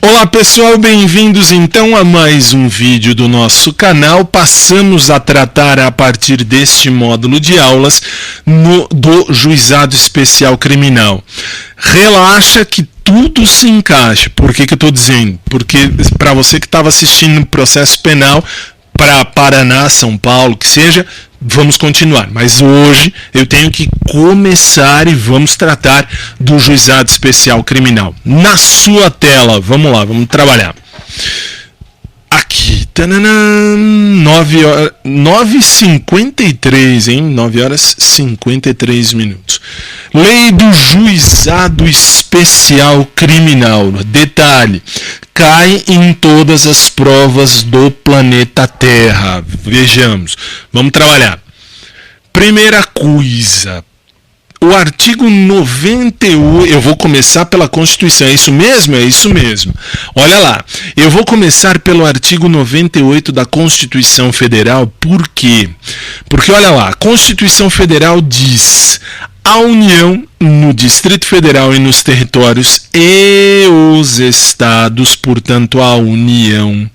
Olá pessoal, bem-vindos então a mais um vídeo do nosso canal. Passamos a tratar a partir deste módulo de aulas do Juizado Especial Criminal. Relaxa que tudo se encaixa. Por que eu estou dizendo? Porque para você que estava assistindo o processo penal para Paraná, São Paulo, que seja, vamos continuar. Mas hoje eu tenho que começar e vamos tratar do Juizado Especial Criminal. Na sua tela, vamos lá, vamos trabalhar. Aqui, 9h53, hein? 9h53. Lei do Juizado Especial Criminal. Detalhe, cai em todas as provas do planeta Terra. Vejamos, vamos trabalhar. Primeira coisa, o artigo 98, eu vou começar pela Constituição, é isso mesmo? É isso mesmo. Olha lá, eu vou começar pelo artigo 98 da Constituição Federal, por quê? Porque olha lá, a Constituição Federal diz: a União, no Distrito Federal e nos territórios e os estados, portanto a União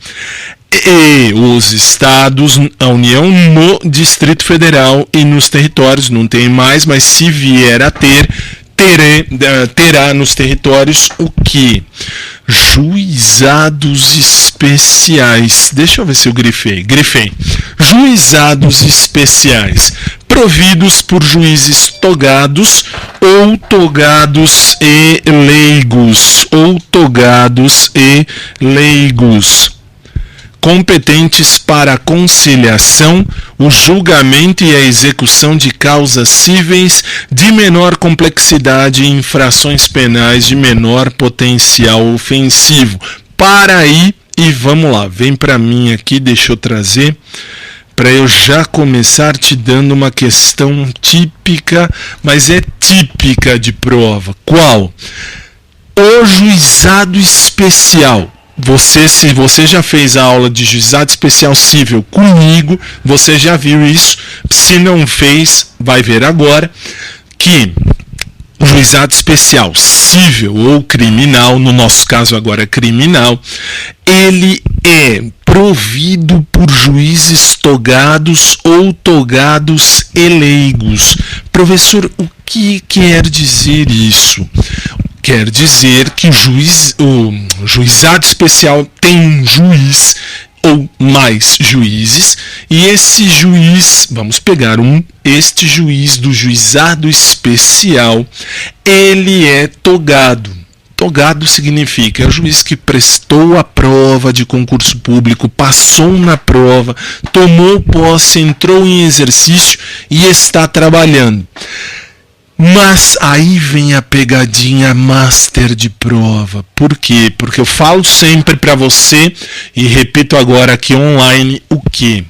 e os estados, a União no Distrito Federal e nos territórios, não tem mais, mas se vier a ter, terá nos territórios o que? Juizados especiais. Deixa eu ver se eu grifei. Juizados especiais, providos por juízes togados ou togados e leigos, competentes para a conciliação, o julgamento e a execução de causas cíveis de menor complexidade e infrações penais de menor potencial ofensivo. Para aí e vamos lá, vem para mim aqui, deixa eu trazer, para eu já começar te dando uma questão típica, mas é típica de prova. Qual? O juizado especial. Se você já fez a aula de juizado especial civil comigo, você já viu isso. Se não fez, vai ver agora que o juizado especial civil ou criminal, no nosso caso agora criminal, ele é provido por juízes togados ou togados e leigos. Professor, o que quer dizer isso? Quer dizer que o juizado especial tem um juiz ou mais juízes, e esse juiz, vamos pegar este juiz do juizado especial, ele é togado. Togado significa, é o juiz que prestou a prova de concurso público, passou na prova, tomou posse, entrou em exercício e está trabalhando. Mas aí vem a pegadinha master de prova. Por quê? Porque eu falo sempre para você, e repito agora aqui online, o quê?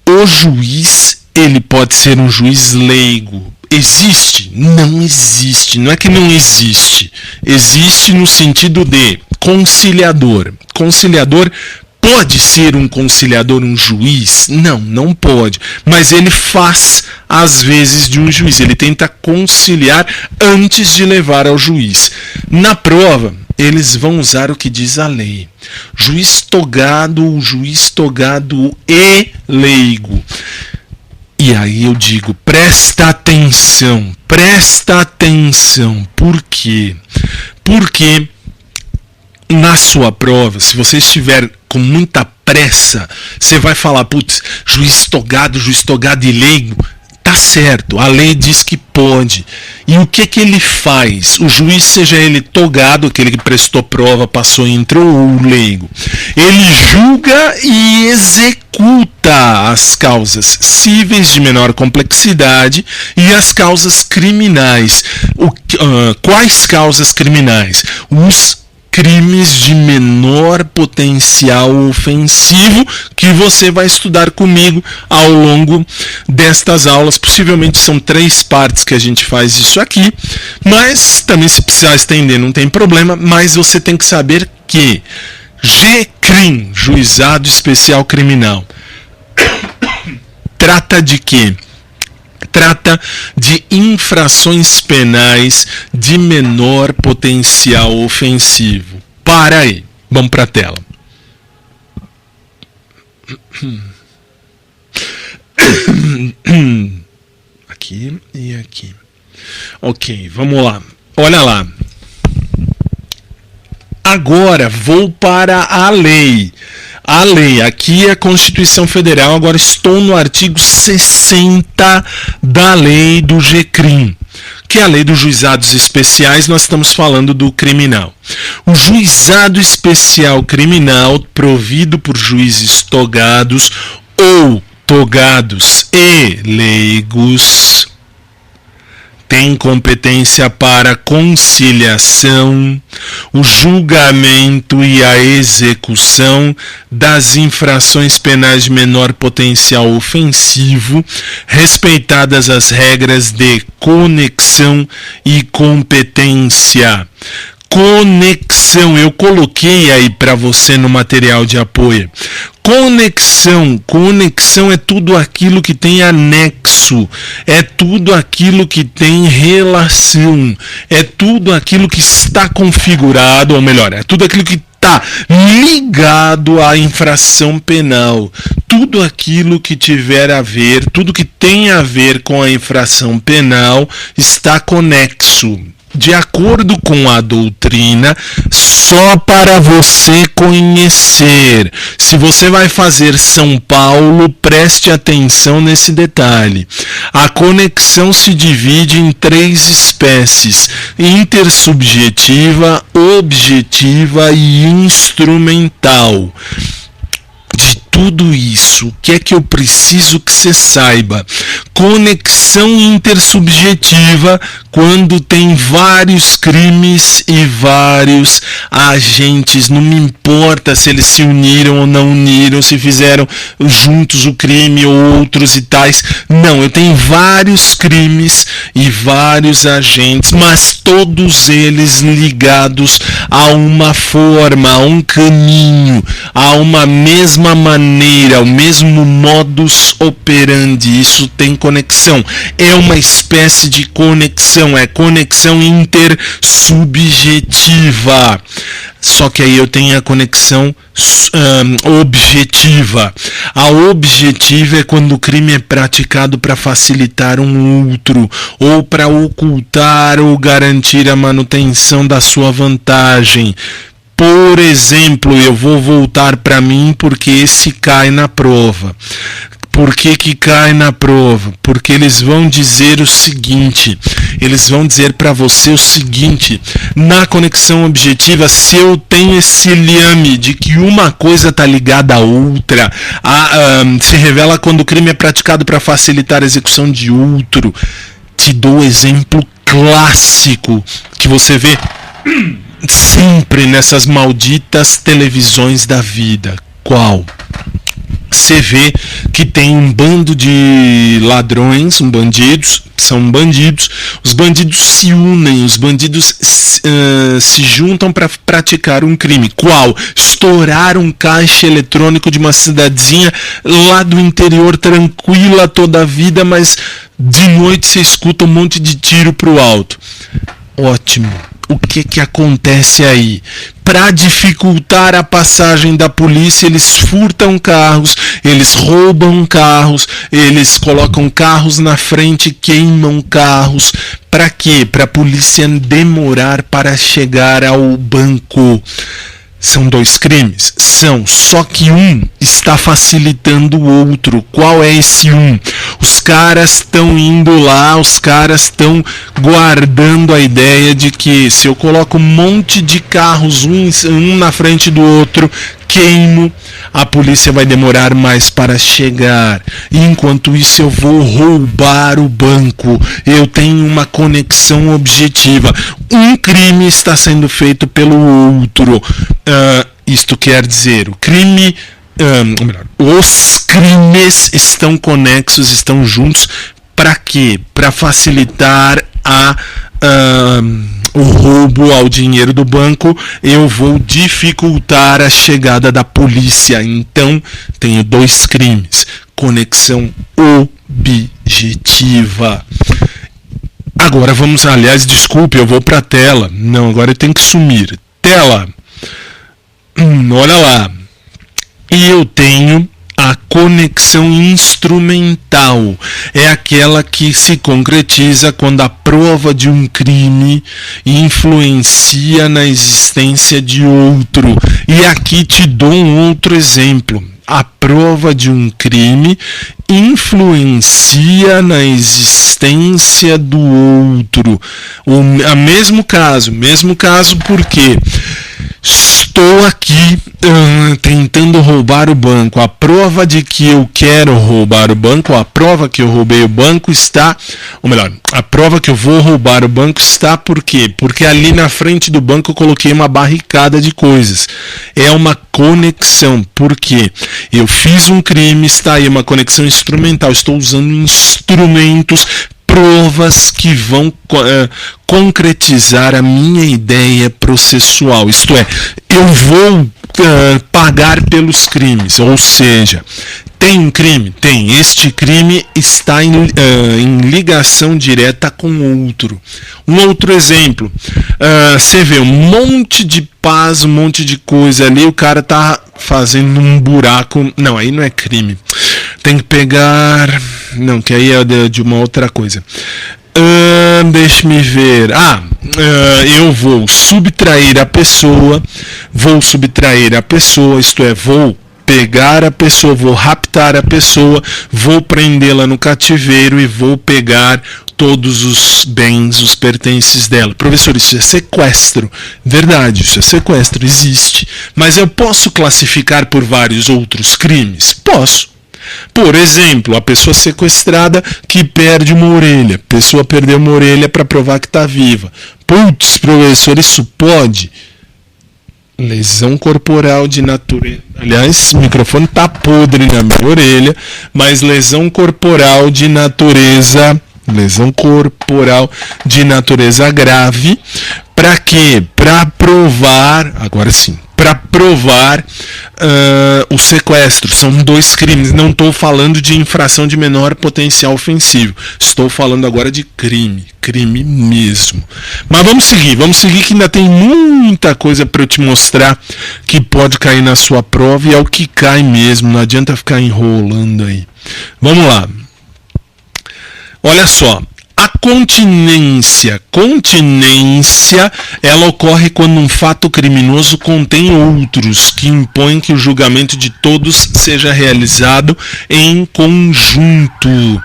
O juiz, ele pode ser um juiz leigo. Existe? Não existe. Não é que não existe. Existe no sentido de conciliador. Conciliador pode ser um conciliador, um juiz? Não, não pode. Mas ele faz, às vezes, de um juiz. Ele tenta conciliar antes de levar ao juiz. Na prova, eles vão usar o que diz a lei. Juiz togado e leigo. E aí eu digo, presta atenção. Por quê? Porque na sua prova, se você estiver com muita pressa, você vai falar, putz, juiz togado e leigo, tá certo, a lei diz que pode. E o que ele faz? O juiz, seja ele togado, aquele que prestou prova, passou e entrou, ou leigo, ele julga e executa as causas cíveis de menor complexidade e as causas criminais. Quais causas criminais? Os crimes de menor potencial ofensivo que você vai estudar comigo ao longo destas aulas. Possivelmente são 3 partes que a gente faz isso aqui, mas também se precisar estender não tem problema, mas você tem que saber que GCRIM, Juizado Especial Criminal, trata de quê? Trata de infrações penais de menor potencial ofensivo. Para aí. Vamos para a tela. Aqui e aqui. Ok, vamos lá. Olha lá. Agora vou para a lei. A lei, aqui é a Constituição Federal, agora estou no artigo 60 da lei do GCRIM, que é a lei dos juizados especiais, nós estamos falando do criminal. O juizado especial criminal, provido por juízes togados ou togados e leigos, tem competência para conciliação, o julgamento e a execução das infrações penais de menor potencial ofensivo, respeitadas as regras de conexão e competência. Conexão, eu coloquei aí para você no material de apoio. Conexão é tudo aquilo que tem anexo, é tudo aquilo que tem relação, é tudo aquilo que está configurado, ou melhor, é tudo aquilo que está ligado à infração penal. Tudo aquilo que tiver a ver, tudo que tem a ver com a infração penal está conexo. De acordo com a doutrina, só para você conhecer. Se você vai fazer São Paulo, preste atenção nesse detalhe. A conexão se divide em 3 espécies: intersubjetiva, objetiva e instrumental. De tudo isso, o que é que eu preciso que você saiba? Conexão intersubjetiva, quando tem vários crimes e vários agentes, não me importa se eles se uniram ou não uniram, se fizeram juntos o crime ou outros e tais. Não, eu tenho vários crimes e vários agentes, mas todos eles ligados a uma forma, a um caminho, a uma mesma maneira, ao mesmo modus operandi. Isso tem conexão. É uma espécie de conexão, é conexão intersubjetiva. Só que aí eu tenho a conexão objetiva. A objetiva é quando o crime é praticado para facilitar um outro, ou para ocultar ou garantir a manutenção da sua vantagem. Por exemplo, eu vou voltar para mim porque esse cai na prova. Por que cai na prova? Porque eles vão dizer o seguinte, eles vão dizer para você o seguinte: na conexão objetiva, se eu tenho esse liame de que uma coisa está ligada à outra, se revela quando o crime é praticado para facilitar a execução de outro. Te dou exemplo clássico que você vê sempre nessas malditas televisões da vida. Qual? Você vê que tem um bando de ladrões, são bandidos, os bandidos se unem, os bandidos se juntam para praticar um crime. Qual? Estourar um caixa eletrônico de uma cidadezinha lá do interior, tranquila toda a vida, mas de noite você escuta um monte de tiro pro alto. Ótimo. O que acontece aí? Para dificultar a passagem da polícia, eles furtam carros, eles roubam carros, eles colocam carros na frente, queimam carros. Para quê? Para a polícia demorar para chegar ao banco. São 2 crimes? São, só que um está facilitando o outro. Qual é esse um? Os caras estão indo lá, os caras estão guardando a ideia de que se eu coloco um monte de carros, um na frente do outro, queimo, a polícia vai demorar mais para chegar. E enquanto isso eu vou roubar o banco. Eu tenho uma conexão objetiva. Um crime está sendo feito pelo outro. Isto quer dizer, os crimes estão conexos, estão juntos. Para quê? Para facilitar o roubo ao dinheiro do banco. Eu vou dificultar a polícia. Então, tenho 2 crimes. Conexão objetiva. Agora vamos, aliás, desculpe, eu vou para a tela. Não, agora eu tenho que sumir. Tela. Olha lá. E eu tenho a conexão instrumental. É aquela que se concretiza quando a prova de um crime influencia na existência de outro. E aqui te dou um outro exemplo. A prova de um crime influencia na existência do outro. Mesmo caso porque estou aqui tentando roubar o banco. A prova de que eu quero roubar o banco, a prova que eu roubei o banco está, ou melhor, a prova que eu vou roubar o banco está por quê? Porque ali na frente do banco eu coloquei uma barricada de coisas. É uma conexão. Por quê? Eu fiz um crime, está aí uma conexão instrumental. Estou usando instrumentos, provas que vão concretizar a minha ideia processual. Isto é, eu vou pagar pelos crimes, ou seja, tem um crime? Tem. Este crime está em ligação direta com outro. Um outro exemplo, você vê um monte de paz, um monte de coisa ali, o cara tá fazendo um buraco. Não, aí não é crime. Tem que pegar... Não, que aí é de uma outra coisa. Deixa-me ver. Eu vou subtrair a pessoa, isto é, vou pegar a pessoa, vou raptar a pessoa, vou prendê-la no cativeiro e vou pegar todos os bens, os pertences dela. Professor, isso é sequestro. Verdade, isso é sequestro, existe. Mas eu posso classificar por vários outros crimes? Posso. Por exemplo, a pessoa sequestrada que perde uma orelha. A pessoa perdeu uma orelha para provar que está viva. Putz, professor, isso pode? Lesão corporal de natureza... Aliás, o microfone está podre na minha orelha, mas lesão corporal de natureza grave. Para quê? Para provar... Agora sim. Para provar o sequestro. São 2 crimes. Não estou falando de infração de menor potencial ofensivo. Estou falando agora de crime. Crime mesmo. Mas vamos seguir que ainda tem muita coisa para eu te mostrar que pode cair na sua prova e é o que cai mesmo. Não adianta ficar enrolando aí. Vamos lá. Olha só. A continência, ela ocorre quando um fato criminoso contém outros que impõem que o julgamento de todos seja realizado em conjunto.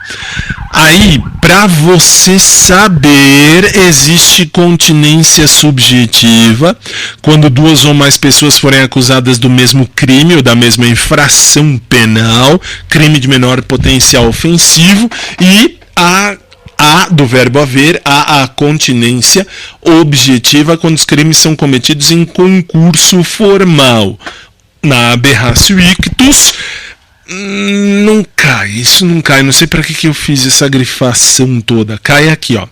Aí, para você saber, existe continência subjetiva, quando 2 ou mais pessoas forem acusadas do mesmo crime ou da mesma infração penal, crime de menor potencial ofensivo, e do verbo haver, a continência objetiva quando os crimes são cometidos em concurso formal. Na aberratio ictus, isso não cai, não sei para que eu fiz essa grifação toda. Cai aqui, ó.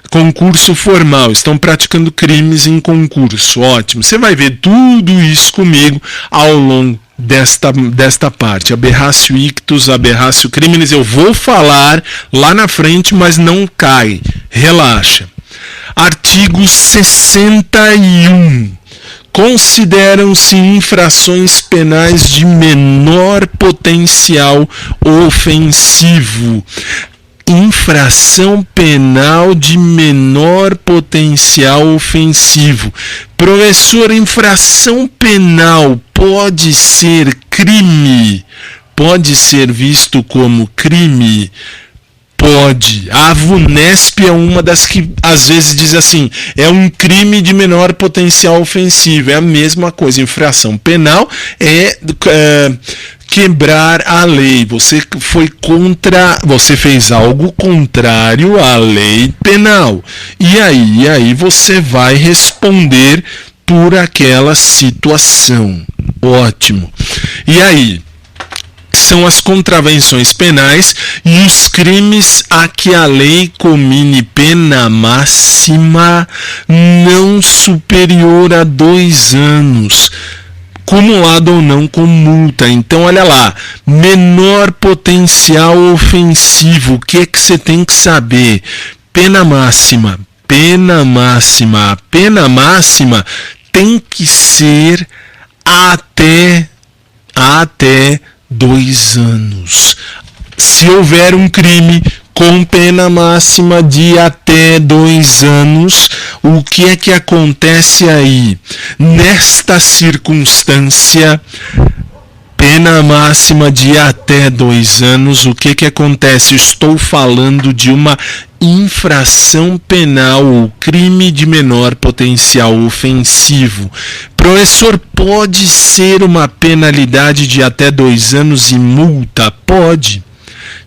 Concurso formal, estão praticando crimes em concurso, ótimo. Você vai ver tudo isso comigo ao longo desta parte. Aberratio ictus, aberratio criminis, eu vou falar lá na frente, mas não cai. Relaxa. Artigo 61. Consideram-se infrações penais de menor potencial ofensivo. Infração penal de menor potencial ofensivo. Professor, infração penal pode ser crime? Pode ser visto como crime? Pode. A VUNESP é uma das que às vezes diz assim, é um crime de menor potencial ofensivo. É a mesma coisa. Infração penal é quebrar a lei. Você fez algo contrário à lei penal. E aí você vai responder por aquela situação. Ótimo. E aí? São as contravenções penais e os crimes a que a lei comine pena máxima não superior a 2 anos, cumulado ou não com multa. Então, olha lá, menor potencial ofensivo, o que é que você tem que saber? Pena máxima. A pena máxima tem que ser até 2 anos. Se houver um crime com pena máxima de até 2 anos, o que é que acontece aí? Nesta circunstância, pena máxima de até 2 anos, o que acontece? Estou falando de uma infração penal ou crime de menor potencial ofensivo. Professor, pode ser uma penalidade de até 2 anos e multa? Pode.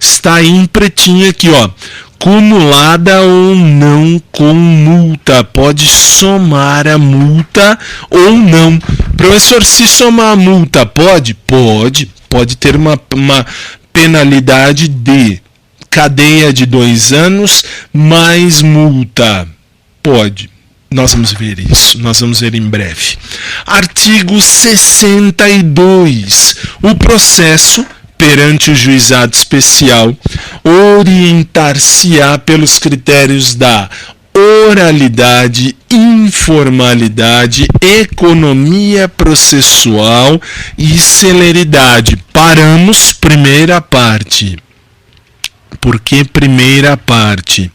Está aí em pretinho aqui, ó. Cumulada ou não com multa. Pode somar a multa ou não. Professor, se somar a multa, pode? Pode ter uma penalidade de cadeia de 2 anos mais multa. Pode. Nós vamos ver isso. Nós vamos ver em breve. Artigo 62. O processo perante o juizado especial orientar-se-á pelos critérios da oralidade, informalidade, economia processual e celeridade. Paramos, primeira parte. Por que primeira parte?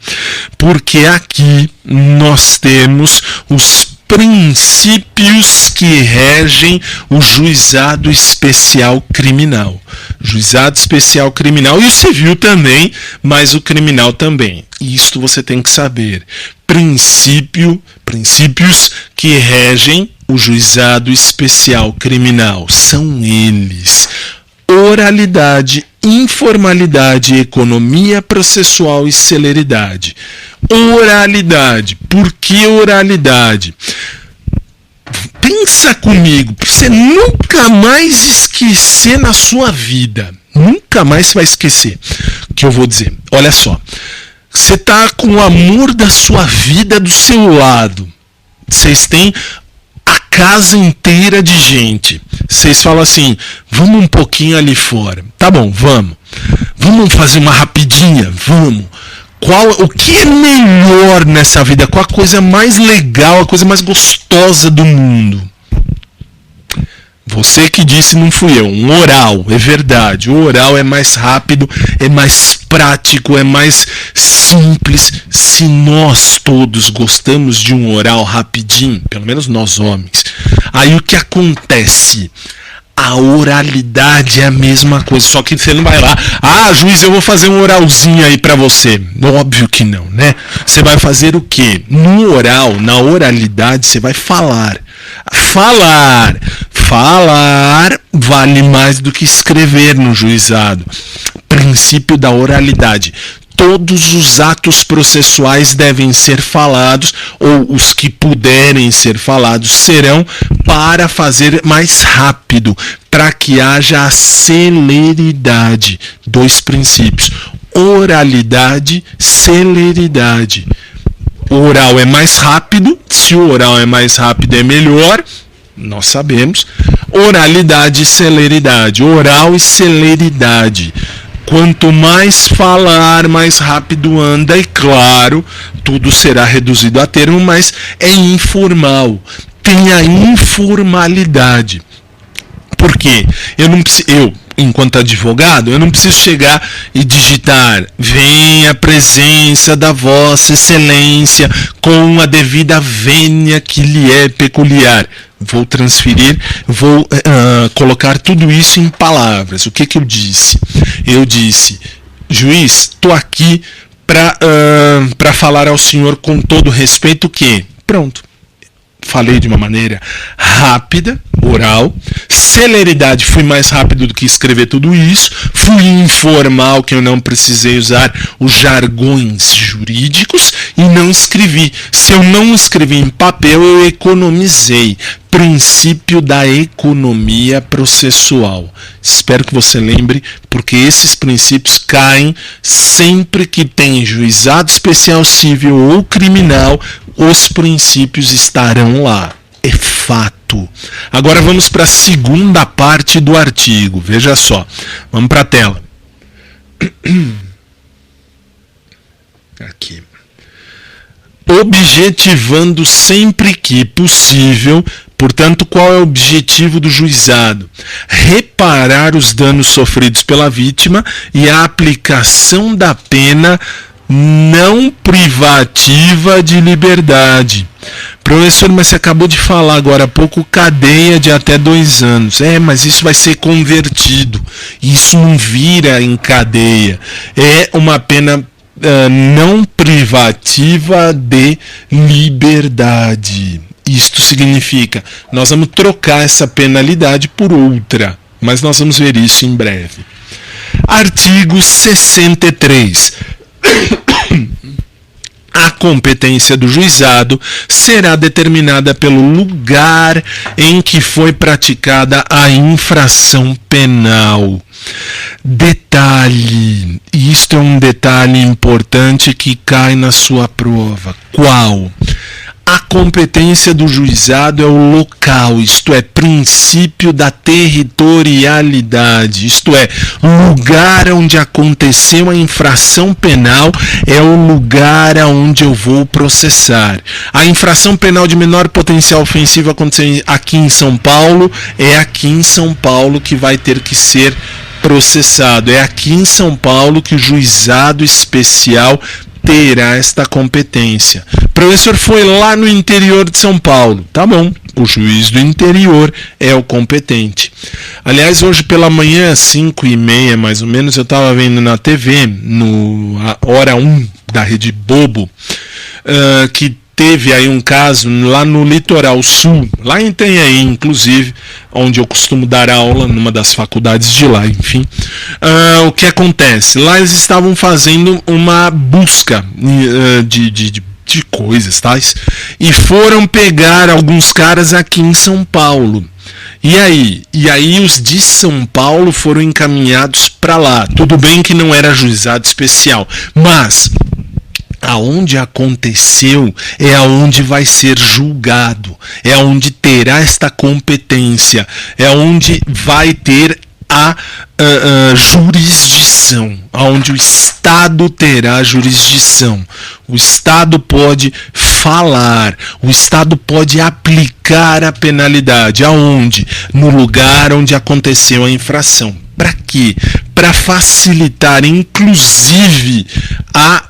Porque aqui nós temos os princípios que regem o juizado especial criminal. Juizado especial criminal e o civil também, mas o criminal também. Isto você tem que saber. Princípios que regem o juizado especial criminal. São eles: oralidade, informalidade, economia processual e celeridade. Oralidade. Por que oralidade? Pensa comigo, para você nunca mais esquecer na sua vida. Nunca mais você vai esquecer o que eu vou dizer. Olha só. Você está com o amor da sua vida do seu lado. Vocês têm a casa inteira de gente. Vocês falam assim, vamos um pouquinho ali fora. Tá bom, vamos. Vamos fazer uma rapidinha? Vamos. O que é melhor nessa vida? Qual a coisa mais legal, a coisa mais gostosa do mundo? Você que disse, não fui eu. Um oral, é verdade. O oral é mais rápido, é mais prático, é mais simples. Se nós todos gostamos de um oral rapidinho, pelo menos nós homens, aí o que acontece? A oralidade é a mesma coisa, só que você não vai lá, juiz, eu vou fazer um oralzinho aí pra você. Óbvio que não, né? Você vai fazer o quê? No oral, na oralidade, você vai falar. Falar vale mais do que escrever no juizado. Princípio da oralidade. Todos os atos processuais devem ser falados, ou os que puderem ser falados serão, para fazer mais rápido, para que haja a celeridade. 2 princípios: oralidade, celeridade. O oral é mais rápido, se o oral é mais rápido é melhor, nós sabemos. Oralidade e celeridade. Oral e celeridade. Quanto mais falar, mais rápido anda, e claro, tudo será reduzido a termo, mas é informal. Tem a informalidade. Por quê? Eu, enquanto advogado, eu não preciso chegar e digitar: venha a presença da vossa excelência com a devida vênia que lhe é peculiar. Vou transferir, vou colocar tudo isso em palavras. O que eu disse? Eu disse: juiz, estou aqui para falar ao senhor com todo respeito que... Pronto. Falei de uma maneira rápida, oral. Celeridade, fui mais rápido do que escrever tudo isso. Fui informal, que eu não precisei usar os jargões jurídicos, e não escrevi. Se eu não escrevi em papel, eu economizei. Princípio da economia processual. Espero que você lembre, porque esses princípios caem sempre que tem juizado especial civil ou criminal. Os princípios estarão lá. É fato. Agora vamos para a segunda parte do artigo. Veja só. Vamos para a tela. Aqui. objetivando sempre que possível. Portanto, qual é o objetivo do juizado? Reparar os danos sofridos pela vítima e a aplicação da pena não privativa de liberdade. Professor, mas você acabou de falar agora há pouco cadeia de até 2 anos. Mas isso vai ser convertido. Isso não vira em cadeia. É uma pena não privativa de liberdade. Isto significa, nós vamos trocar essa penalidade por outra, mas nós vamos ver isso em breve. Artigo 63. A competência do juizado será determinada pelo lugar em que foi praticada a infração penal. Detalhe, isto é um detalhe importante que cai na sua prova. Qual? A competência do juizado é o local, isto é, princípio da territorialidade, isto é, lugar onde aconteceu a infração penal é o lugar aonde eu vou processar. A infração penal de menor potencial ofensivo aconteceu aqui em São Paulo, é aqui em São Paulo que vai ter que ser processado, é aqui em São Paulo que o juizado especial terá esta competência. O professor foi lá no interior de São Paulo. Tá bom, o juiz do interior é o competente. Aliás, hoje pela manhã, 5h30 mais ou menos, eu estava vendo na TV, no Hora 1 da Rede Bobo, que teve aí um caso lá no Litoral Sul, lá em Itanhaém, inclusive, onde eu costumo dar aula, numa das faculdades de lá, enfim. O que acontece? Lá eles estavam fazendo uma busca de coisas, tais, e foram pegar alguns caras aqui em São Paulo. E aí os de São Paulo foram encaminhados para lá. Tudo bem que não era juizado especial, mas aonde aconteceu é aonde vai ser julgado, é aonde terá esta competência, é aonde vai ter a jurisdição, aonde o Estado terá jurisdição. O Estado pode falar, o Estado pode aplicar a penalidade, aonde? No lugar onde aconteceu a infração. Para quê? Para facilitar, inclusive, a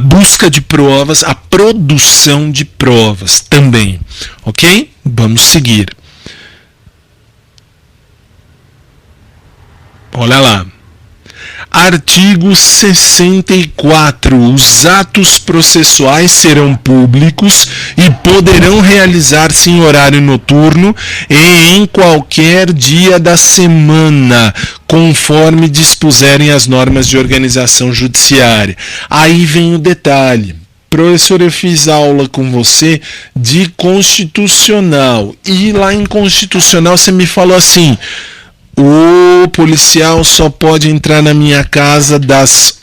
busca de provas, a produção de provas também. Ok? Vamos seguir. Olha lá. Artigo 64. Os atos processuais serão públicos e poderão realizar-se em horário noturno e em qualquer dia da semana, conforme dispuserem as normas de organização judiciária. Aí vem o detalhe. Professor, eu fiz aula com você de constitucional e lá em constitucional você me falou assim: o policial só pode entrar na minha casa das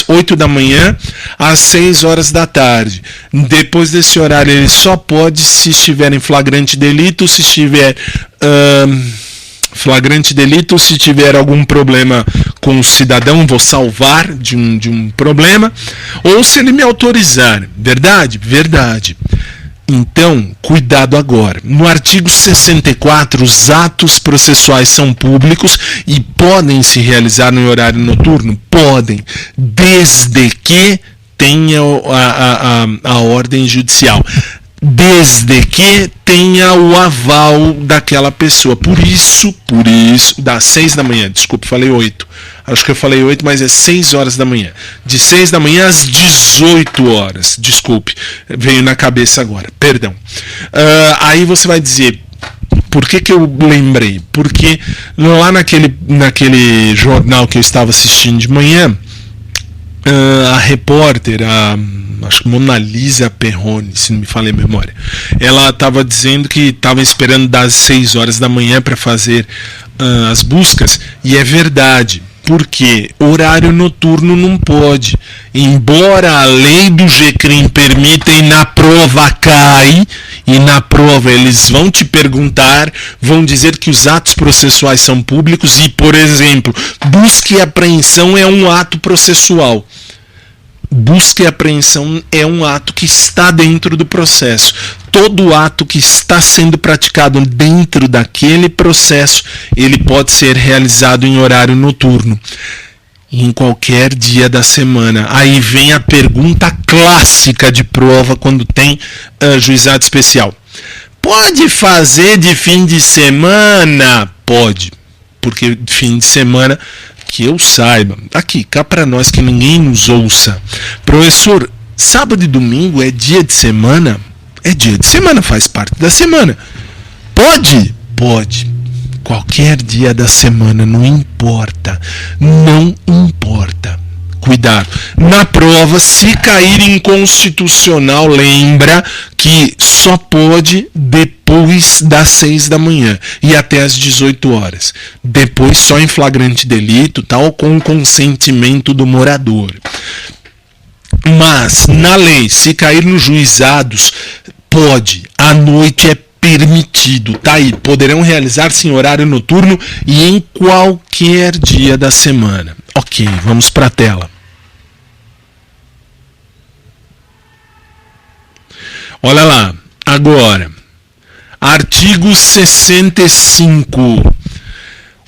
8 da manhã às 6 horas da tarde. Depois desse horário ele só pode se estiver em flagrante delito, se estiver flagrante delito, se tiver algum problema com o cidadão, vou salvar de um problema, ou se ele me autorizar. Verdade? Verdade. Então, cuidado agora. No artigo 64, os atos processuais são públicos e podem se realizar no horário noturno? Podem, desde que tenha a ordem judicial. Desde que tenha o aval daquela pessoa. Por isso, das 6 da manhã, desculpe, falei 8. Acho que eu falei 8, mas é 6 horas da manhã. De 6 da manhã às 18 horas. Desculpe, veio na cabeça agora, perdão. Aí você vai dizer, por que eu lembrei? Porque lá naquele jornal que eu estava assistindo de manhã, a repórter, acho que Mona Lisa Perrone, se não me falha a memória, ela estava dizendo que estava esperando das 6 horas da manhã para fazer as buscas, e é verdade, porque horário noturno não pode. Embora a lei do GCRIM permita e na prova cai, e na prova eles vão te perguntar, vão dizer que os atos processuais são públicos e, por exemplo, busca e apreensão é um ato processual. busca e apreensão é um ato que está dentro do processo. Todo ato que está sendo praticado dentro daquele processo, ele pode ser realizado em horário noturno, em qualquer dia da semana. Aí vem a pergunta clássica de prova quando tem juizado especial. Pode fazer de fim de semana? Pode, porque fim de semana, que eu saiba, aqui, cá para nós que ninguém nos ouça. Professor, sábado e domingo é dia de semana? É dia de semana, faz parte da semana. Pode? Pode. Qualquer dia da semana, não importa. Não importa. Cuidado. Na prova, se cair inconstitucional, lembra que só pode depois das 6 da manhã e até às 18 horas. Depois só em flagrante delito, tal, com consentimento do morador. Mas, na lei, se cair nos juizados, pode. À noite é permitido. Tá aí. Poderão realizar-se em horário noturno e em qualquer dia da semana. Ok, vamos para a tela. Olha lá. Agora, artigo 65.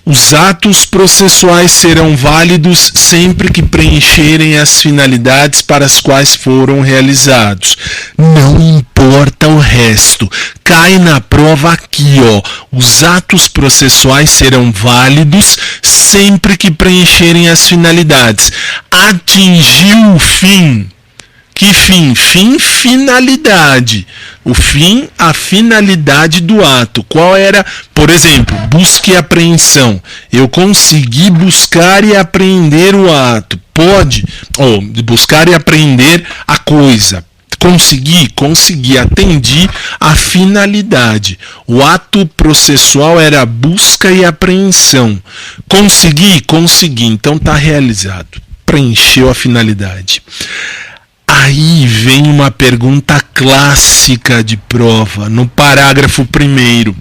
Os atos processuais serão válidos sempre que preencherem as finalidades para as quais foram realizados. Não importa o resto. Cai na prova aqui, ó. Os atos processuais serão válidos sempre que preencherem as finalidades. Atingiu o fim. Que fim? Fim, finalidade. O fim, a finalidade do ato. Qual era, por exemplo, busca e apreensão. Eu consegui buscar e apreender o ato. Pode, ou buscar e apreender a coisa. Consegui, atendi a finalidade. O ato processual era busca e apreensão. Consegui, então está realizado. Preencheu a finalidade. Aí vem uma pergunta clássica de prova, no parágrafo 1º.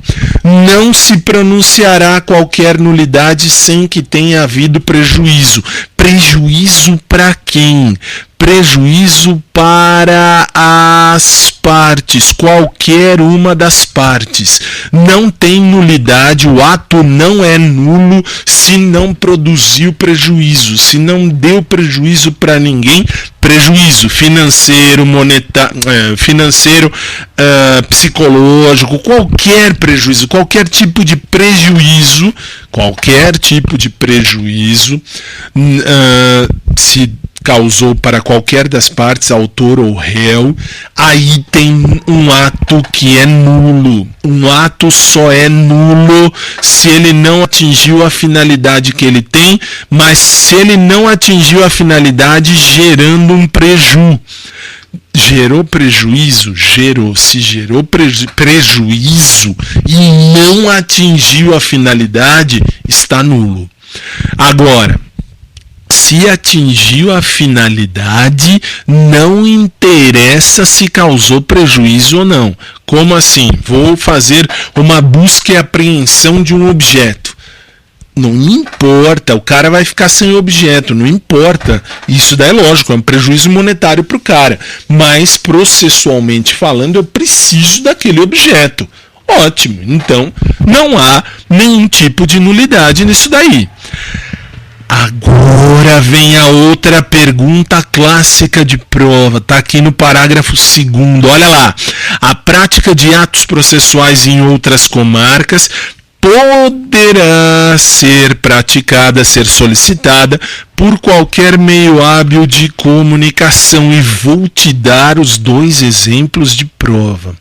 Não se pronunciará qualquer nulidade sem que tenha havido prejuízo. Prejuízo para quem? Prejuízo para as partes, qualquer uma das partes. Não tem nulidade, o ato não é nulo se não produziu prejuízo, se não deu prejuízo para ninguém. Prejuízo financeiro, financeiro, psicológico, qualquer prejuízo, qualquer tipo de prejuízo, se causou para qualquer das partes, autor ou réu, aí tem um ato que é nulo. Um ato só é nulo se ele não atingiu a finalidade que ele tem, mas se ele não atingiu a finalidade gerando um prejuízo. Gerou prejuízo? Gerou. Se gerou prejuízo e não atingiu a finalidade, está nulo. Agora, se atingiu a finalidade, não interessa se causou prejuízo ou não. Como assim? Vou fazer uma busca e apreensão de um objeto. Não importa, o cara vai ficar sem objeto, não importa. Isso daí é lógico, é um prejuízo monetário para o cara. Mas, processualmente falando, eu preciso daquele objeto. Ótimo, então não há nenhum tipo de nulidade nisso daí. Agora vem a outra pergunta clássica de prova, está aqui no parágrafo 2º, olha lá. A prática de atos processuais em outras comarcas poderá ser praticada, ser solicitada por qualquer meio hábil de comunicação. E vou te dar os 2 exemplos de prova.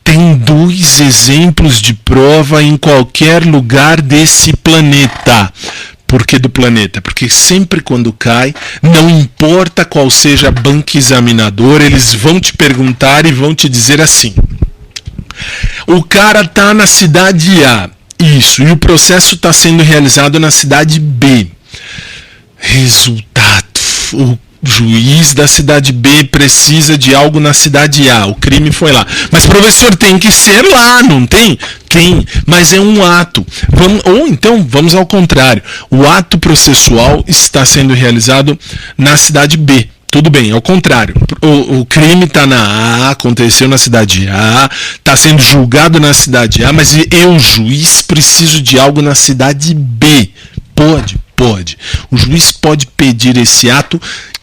Tem 2 exemplos de prova em qualquer lugar desse planeta. Por que do planeta? Porque sempre quando cai, não importa qual seja a banca examinadora, eles vão te perguntar e vão te dizer assim: o cara está na cidade A, isso, e o processo está sendo realizado na cidade B. Resultado: o juiz da cidade B precisa de algo na cidade A, o crime foi lá. Mas, professor, tem que ser lá, não tem? Tem, mas é um ato. Ou então, vamos ao contrário. O ato processual está sendo realizado na cidade B. Tudo bem, ao contrário. O crime está na A, aconteceu na cidade A, está sendo julgado na cidade A, mas eu, juiz, preciso de algo na cidade B. Pode. O juiz pode pedir esse ato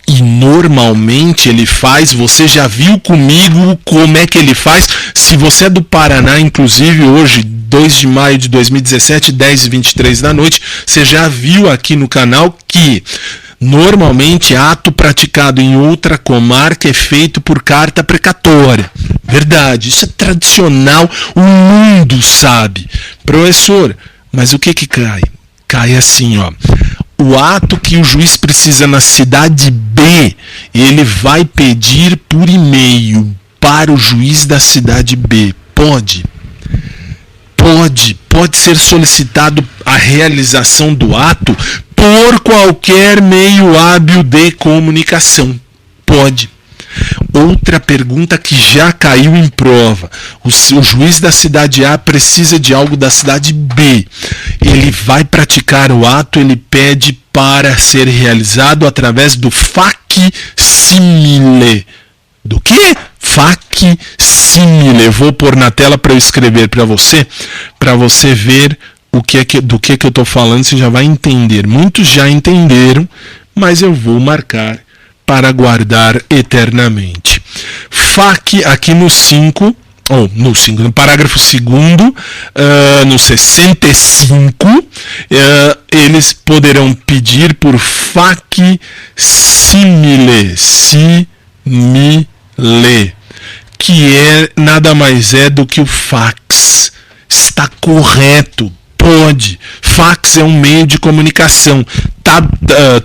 e normalmente ele faz. Você já viu comigo como é que ele faz? Se você é do Paraná, inclusive hoje, 2 de maio de 2017, 10h23 da noite, você já viu aqui no canal que normalmente ato praticado em outra comarca é feito por carta precatória. Verdade, isso é tradicional, o mundo sabe. Professor, mas o que cai? Cai assim, ó. O ato que o juiz precisa na cidade B, ele vai pedir por e-mail para o juiz da cidade B. Pode ser solicitado a realização do ato por qualquer meio hábil de comunicação. Pode. Outra pergunta que já caiu em prova. O juiz da cidade A precisa de algo da cidade B. Ele vai praticar o ato, ele pede para ser realizado através do fac-simile. Do que? Fac-simile. Vou pôr na tela para eu escrever para você ver do que eu estou falando, você já vai entender. Muitos já entenderam, mas eu vou marcar para guardar eternamente. FAC, aqui no 5, no parágrafo 2º, no 65, eles poderão pedir por fac-simile, que nada mais é do que o fax. Está correto. Pode. Fax é um meio de comunicação.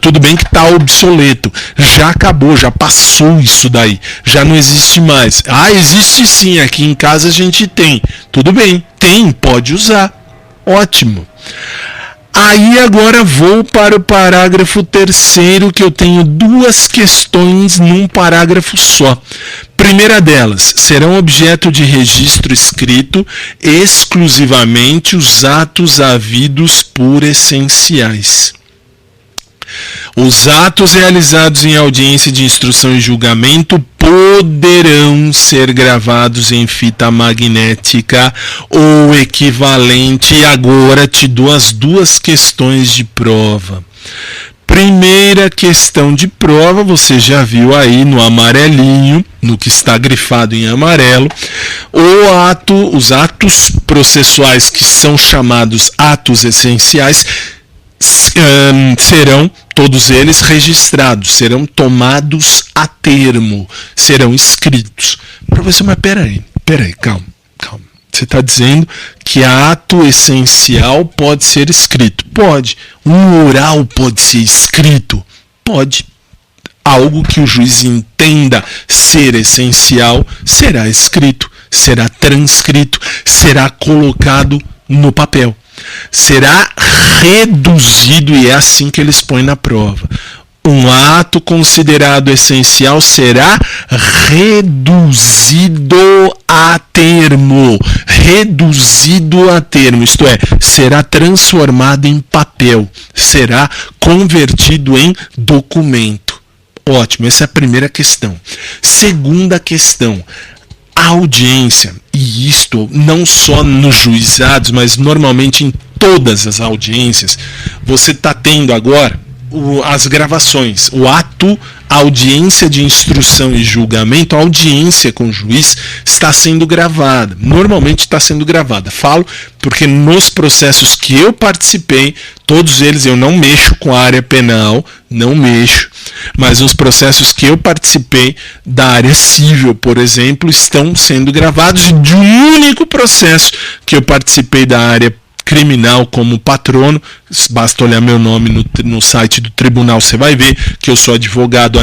Tudo bem que está obsoleto. Já acabou, já passou isso daí. Já não existe mais. Existe sim. Aqui em casa a gente tem. Tudo bem, pode usar. Ótimo. Aí agora vou para o parágrafo 3º, que eu tenho 2 questões num parágrafo só. Primeira delas, serão objeto de registro escrito exclusivamente os atos havidos por essenciais. Os atos realizados em audiência de instrução e julgamento poderão ser gravados em fita magnética ou equivalente. E agora te dou as 2 questões de prova. Primeira questão de prova, você já viu aí no amarelinho, no que está grifado em amarelo, os atos processuais que são chamados atos essenciais serão todos eles registrados, serão tomados a termo, serão escritos. Professor, mas peraí, calma. Você está dizendo que ato essencial pode ser escrito? Pode. Um oral pode ser escrito? Pode. Algo que o juiz entenda ser essencial será escrito, será transcrito, será colocado no papel. Será reduzido, e é assim que eles põem na prova. Um ato considerado essencial será reduzido a termo. Reduzido a termo, isto é, será transformado em papel, será convertido em documento. Ótimo, essa é a primeira questão. Segunda questão. A audiência, e isto não só nos juizados, mas normalmente em todas as audiências, você está tendo agora as gravações, o ato, a audiência de instrução e julgamento, a audiência com o juiz está sendo gravada, normalmente está sendo gravada. Falo porque nos processos que eu participei, todos eles eu não mexo com a área penal, não mexo, mas os processos que eu participei da área civil, por exemplo, estão sendo gravados. De um único processo que eu participei da área criminal como patrono, basta olhar meu nome no site do tribunal, você vai ver que eu sou advogado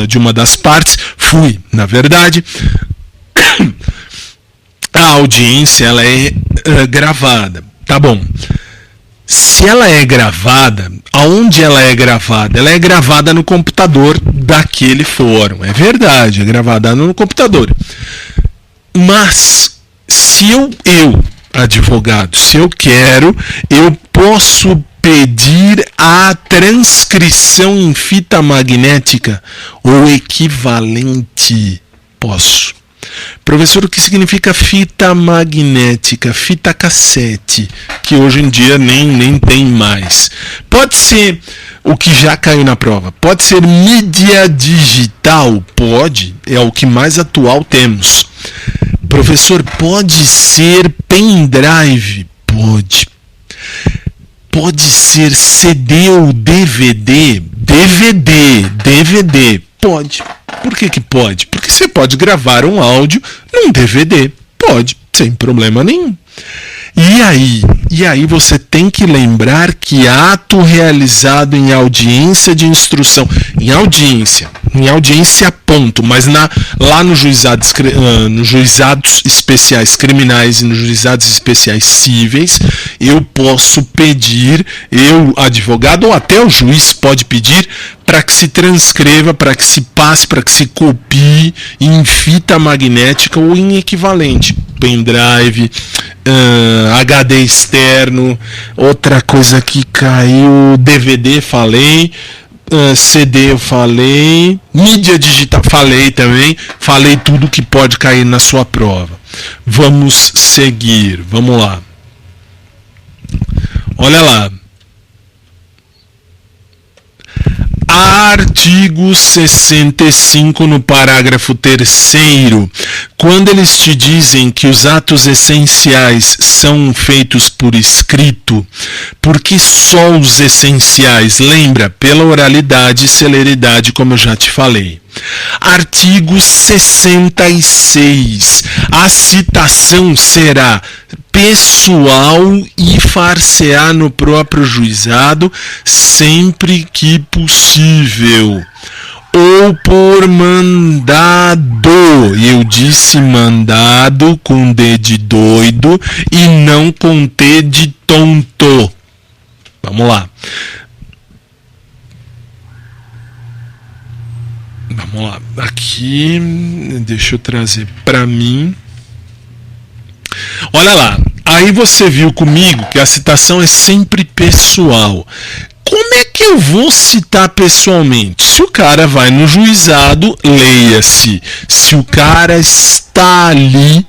de uma das partes. Fui, na verdade. A audiência ela é gravada, tá bom. Se ela é gravada, aonde ela é gravada? Ela é gravada no computador daquele fórum, é verdade, é gravada no computador. Mas se eu advogado, se eu quero, eu posso pedir a transcrição em fita magnética ou equivalente? Posso. Professor, o que significa fita magnética? Fita cassete, que hoje em dia nem tem mais. Pode ser o que já caiu na prova. Pode ser mídia digital? Pode, é o que mais atual temos. Professor, pode ser pendrive? Pode. Pode ser CD ou DVD? DVD. Pode. Por que pode? Porque você pode gravar um áudio num DVD. Pode, sem problema nenhum. E aí você tem que lembrar que ato realizado em audiência de instrução, em audiência ponto, mas lá nos juizados especiais criminais e nos juizados especiais cíveis, eu posso pedir, advogado ou até o juiz pode pedir para que se transcreva, para que se passe, para que se copie em fita magnética ou em equivalente, pendrive, HD externo. Outra coisa que caiu, DVD falei, CD eu falei, mídia digital falei também, falei tudo que pode cair na sua prova. Vamos seguir, vamos lá. Olha lá. Artigo 65, no parágrafo 3º, quando eles te dizem que os atos essenciais são feitos por escrito, porque só os essenciais? Lembra, pela oralidade e celeridade, como eu já te falei. Artigo 66, a citação será pessoal e far-se-á no próprio juizado sempre que possível, ou por mandado. Eu disse mandado com D de doido e não com T de tonto. Vamos lá. Vamos lá, aqui, deixa eu trazer para mim. Olha lá, aí você viu comigo que a citação é sempre pessoal. Como é que eu vou citar pessoalmente? Se o cara vai no juizado, leia-se. Se o cara está ali,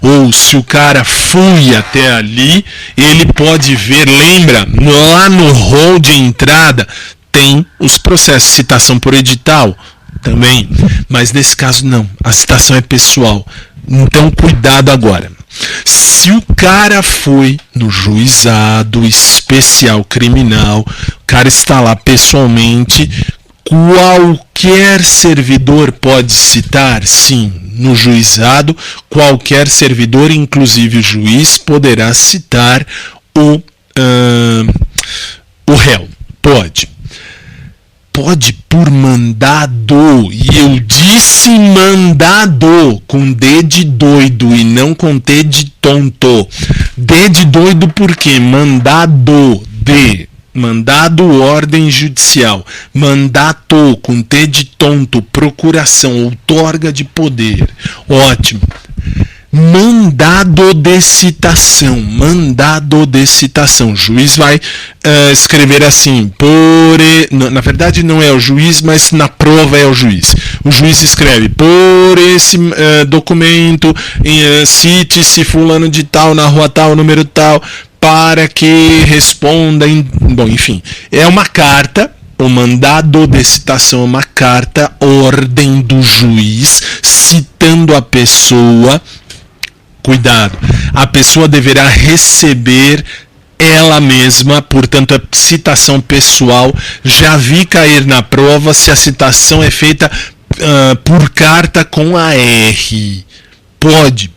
ou se o cara foi até ali, ele pode ver, lembra, lá no rol de entrada tem os processos de citação por edital também, mas nesse caso não, a citação é pessoal. Então cuidado agora. Se o cara foi no juizado especial criminal, o cara está lá pessoalmente, qualquer servidor pode citar? Sim, no juizado, qualquer servidor, inclusive o juiz, poderá citar o réu. Pode por mandado, e eu disse mandado com D de doido e não com T de tonto. D de doido porque mandado, ordem judicial. Mandato com T de tonto, procuração, outorga de poder. Ótimo. Mandado de citação. O juiz vai escrever assim, na verdade não é o juiz, mas na prova é o juiz. O juiz escreve, por esse documento, cite-se fulano de tal, na rua tal, número tal, para que responda, bom, enfim, é uma carta. O mandado de citação é uma carta, ordem do juiz, citando a pessoa. Cuidado, a pessoa deverá receber ela mesma, portanto, a citação pessoal. Já vi cair na prova se a citação é feita por carta com a R. Pode,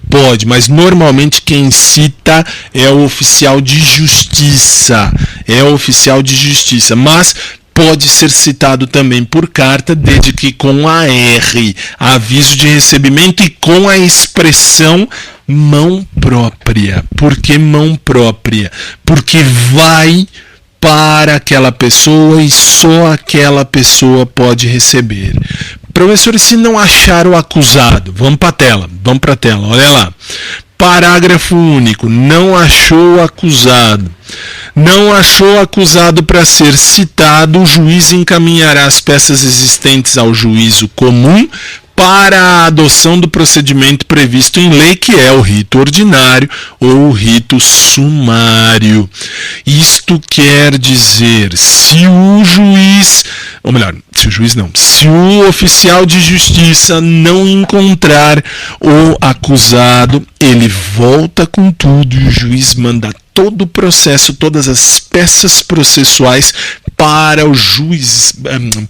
mas normalmente quem cita é o oficial de justiça. Mas pode ser citado também por carta, desde que com a R, aviso de recebimento, e com a expressão mão própria. Por que mão própria? Porque vai para aquela pessoa e só aquela pessoa pode receber. Professor, e se não achar o acusado? Vamos para a tela, olha lá. Parágrafo único. Não achou acusado. Não achou acusado para ser citado, o juiz encaminhará as peças existentes ao juízo comum para a adoção do procedimento previsto em lei, que é o rito ordinário ou o rito sumário. Isto quer dizer, se o juiz, ou melhor, se o oficial de justiça não encontrar o acusado, ele volta com tudo e o juiz manda todo o processo, todas as peças processuais para o juiz,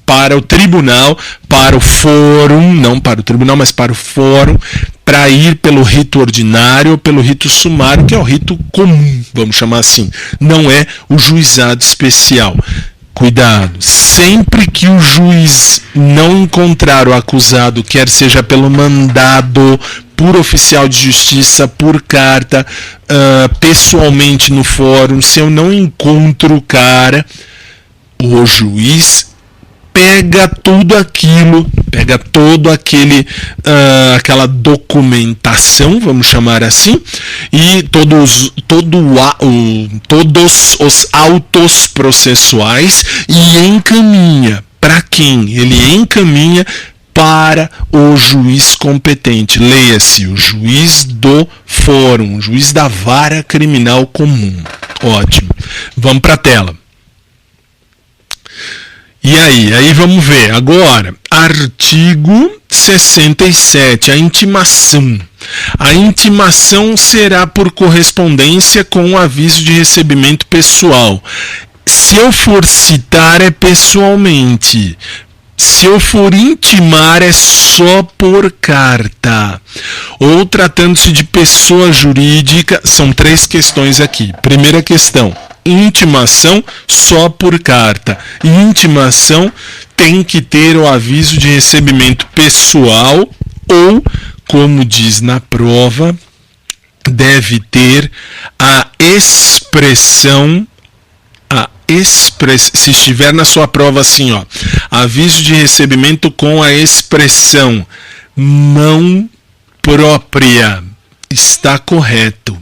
para o tribunal, para o fórum, não para o tribunal, mas para o fórum, para ir pelo rito ordinário ou pelo rito sumário, que é o rito comum, vamos chamar assim, não é o juizado especial. Cuidado, sempre que o juiz não encontrar o acusado, quer seja pelo mandado, por oficial de justiça, por carta, pessoalmente no fórum, se eu não encontro o cara, o juiz pega tudo aquilo, pega todo aquela documentação, vamos chamar assim, e todos os autos processuais e encaminha. Para quem? Ele encaminha para o juiz competente. Leia-se, o juiz do fórum, o juiz da vara criminal comum. Ótimo. Vamos para a tela. E aí vamos ver. Agora, artigo 67, a intimação. A intimação será por correspondência com aviso de recebimento pessoal. Se eu for citar, é pessoalmente. Se eu for intimar, é só por carta. Ou tratando-se de pessoa jurídica, são 3 questões aqui. Primeira questão, intimação só por carta. Intimação tem que ter o aviso de recebimento pessoal ou, como diz na prova, deve ter a expressão. Se estiver na sua prova assim, ó, aviso de recebimento com a expressão mão própria, está correto,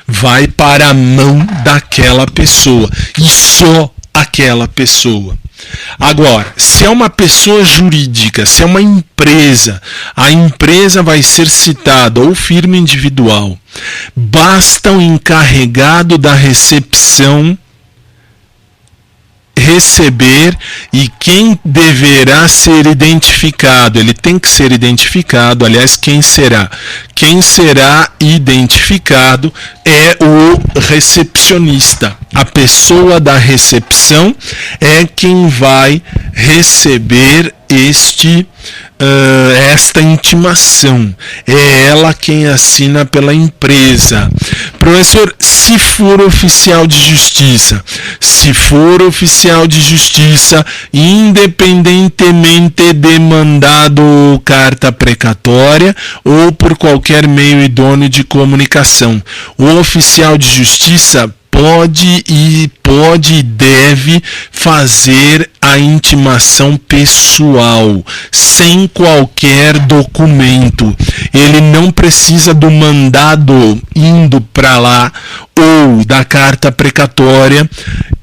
vai para a mão daquela pessoa e só aquela pessoa. Agora, se é uma pessoa jurídica, se é uma empresa, a empresa vai ser citada ou firma individual. Basta o encarregado da recepção receber e quem deverá ser identificado, ele tem que ser identificado, aliás, quem será identificado é o recepcionista. A pessoa da recepção é quem vai receber esta intimação. É ela quem assina pela empresa. Professor, se for oficial de justiça, independentemente de mandado ou carta precatória ou por qualquer meio idôneo de comunicação, o oficial de justiça pode e deve fazer a intimação pessoal, sem qualquer documento. Ele não precisa do mandado indo para lá ou da carta precatória.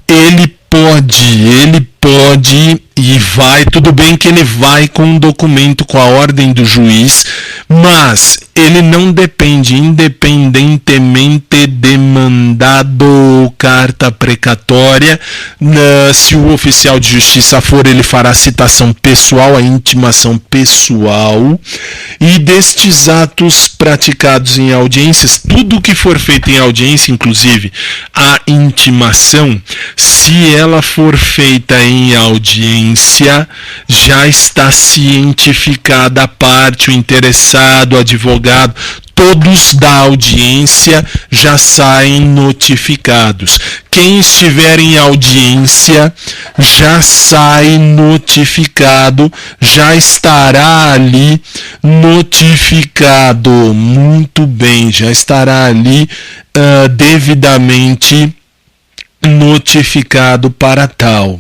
Ele pode e vai, tudo bem que ele vai com um documento com a ordem do juiz, mas ele não depende, independentemente de mandado ou carta precatória. Se o oficial de justiça for, ele fará a citação pessoal, a intimação pessoal, e destes atos praticados em audiências, tudo que for feito em audiência, inclusive a intimação, se ela for feita em audiência, já está cientificada a parte, o interessado, o advogado, todos da audiência já saem notificados. Quem estiver em audiência já sai notificado, já estará ali notificado. Muito bem, já estará ali devidamente notificado para tal.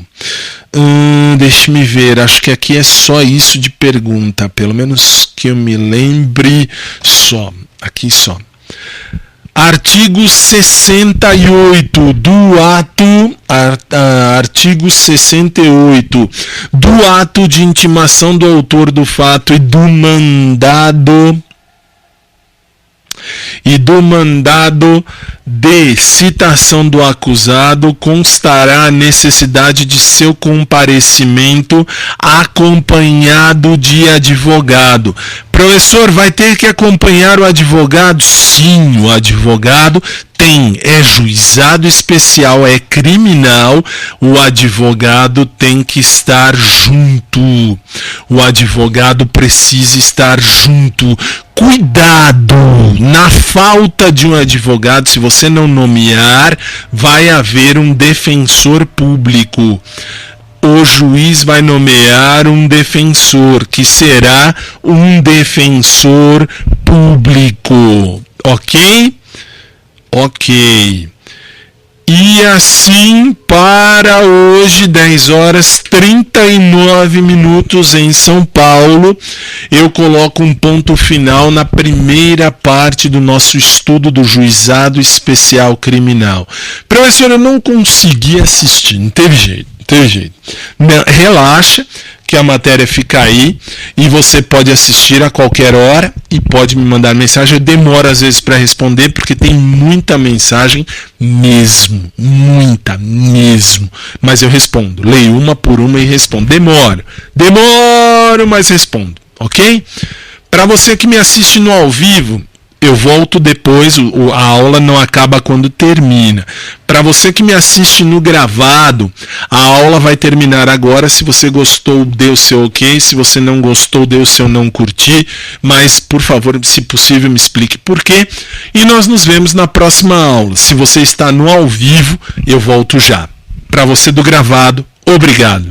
Deixe-me ver, acho que aqui é só isso de pergunta, pelo menos que eu me lembre, só, aqui só. Artigo 68 do ato, artigo 68 do ato de intimação do autor do fato e do mandado de citação do acusado, constará a necessidade de seu comparecimento acompanhado de advogado. Professor, vai ter que acompanhar o advogado? Sim, o advogado é juizado especial, é criminal, o advogado tem que estar junto. O advogado precisa estar junto. Cuidado! Na falta de um advogado, se você não nomear, vai haver um defensor público. O juiz vai nomear um defensor, que será um defensor público. Ok? Ok. E assim, para hoje, 10h39 em São Paulo, eu coloco um ponto final na primeira parte do nosso estudo do Juizado Especial Criminal. Professor, eu não consegui assistir, não teve jeito. Não, relaxa, que a matéria fica aí e você pode assistir a qualquer hora e pode me mandar mensagem. Eu demoro às vezes para responder porque tem muita mensagem mesmo, muita mesmo, mas eu respondo, leio uma por uma e respondo. Demoro, mas respondo, ok? Para você que me assiste no ao vivo, eu volto depois, a aula não acaba quando termina. Para você que me assiste no gravado, a aula vai terminar agora. Se você gostou, dê o seu ok. Se você não gostou, dê o seu não curtir. Mas, por favor, se possível, me explique por quê. E nós nos vemos na próxima aula. Se você está no ao vivo, eu volto já. Para você do gravado, obrigado.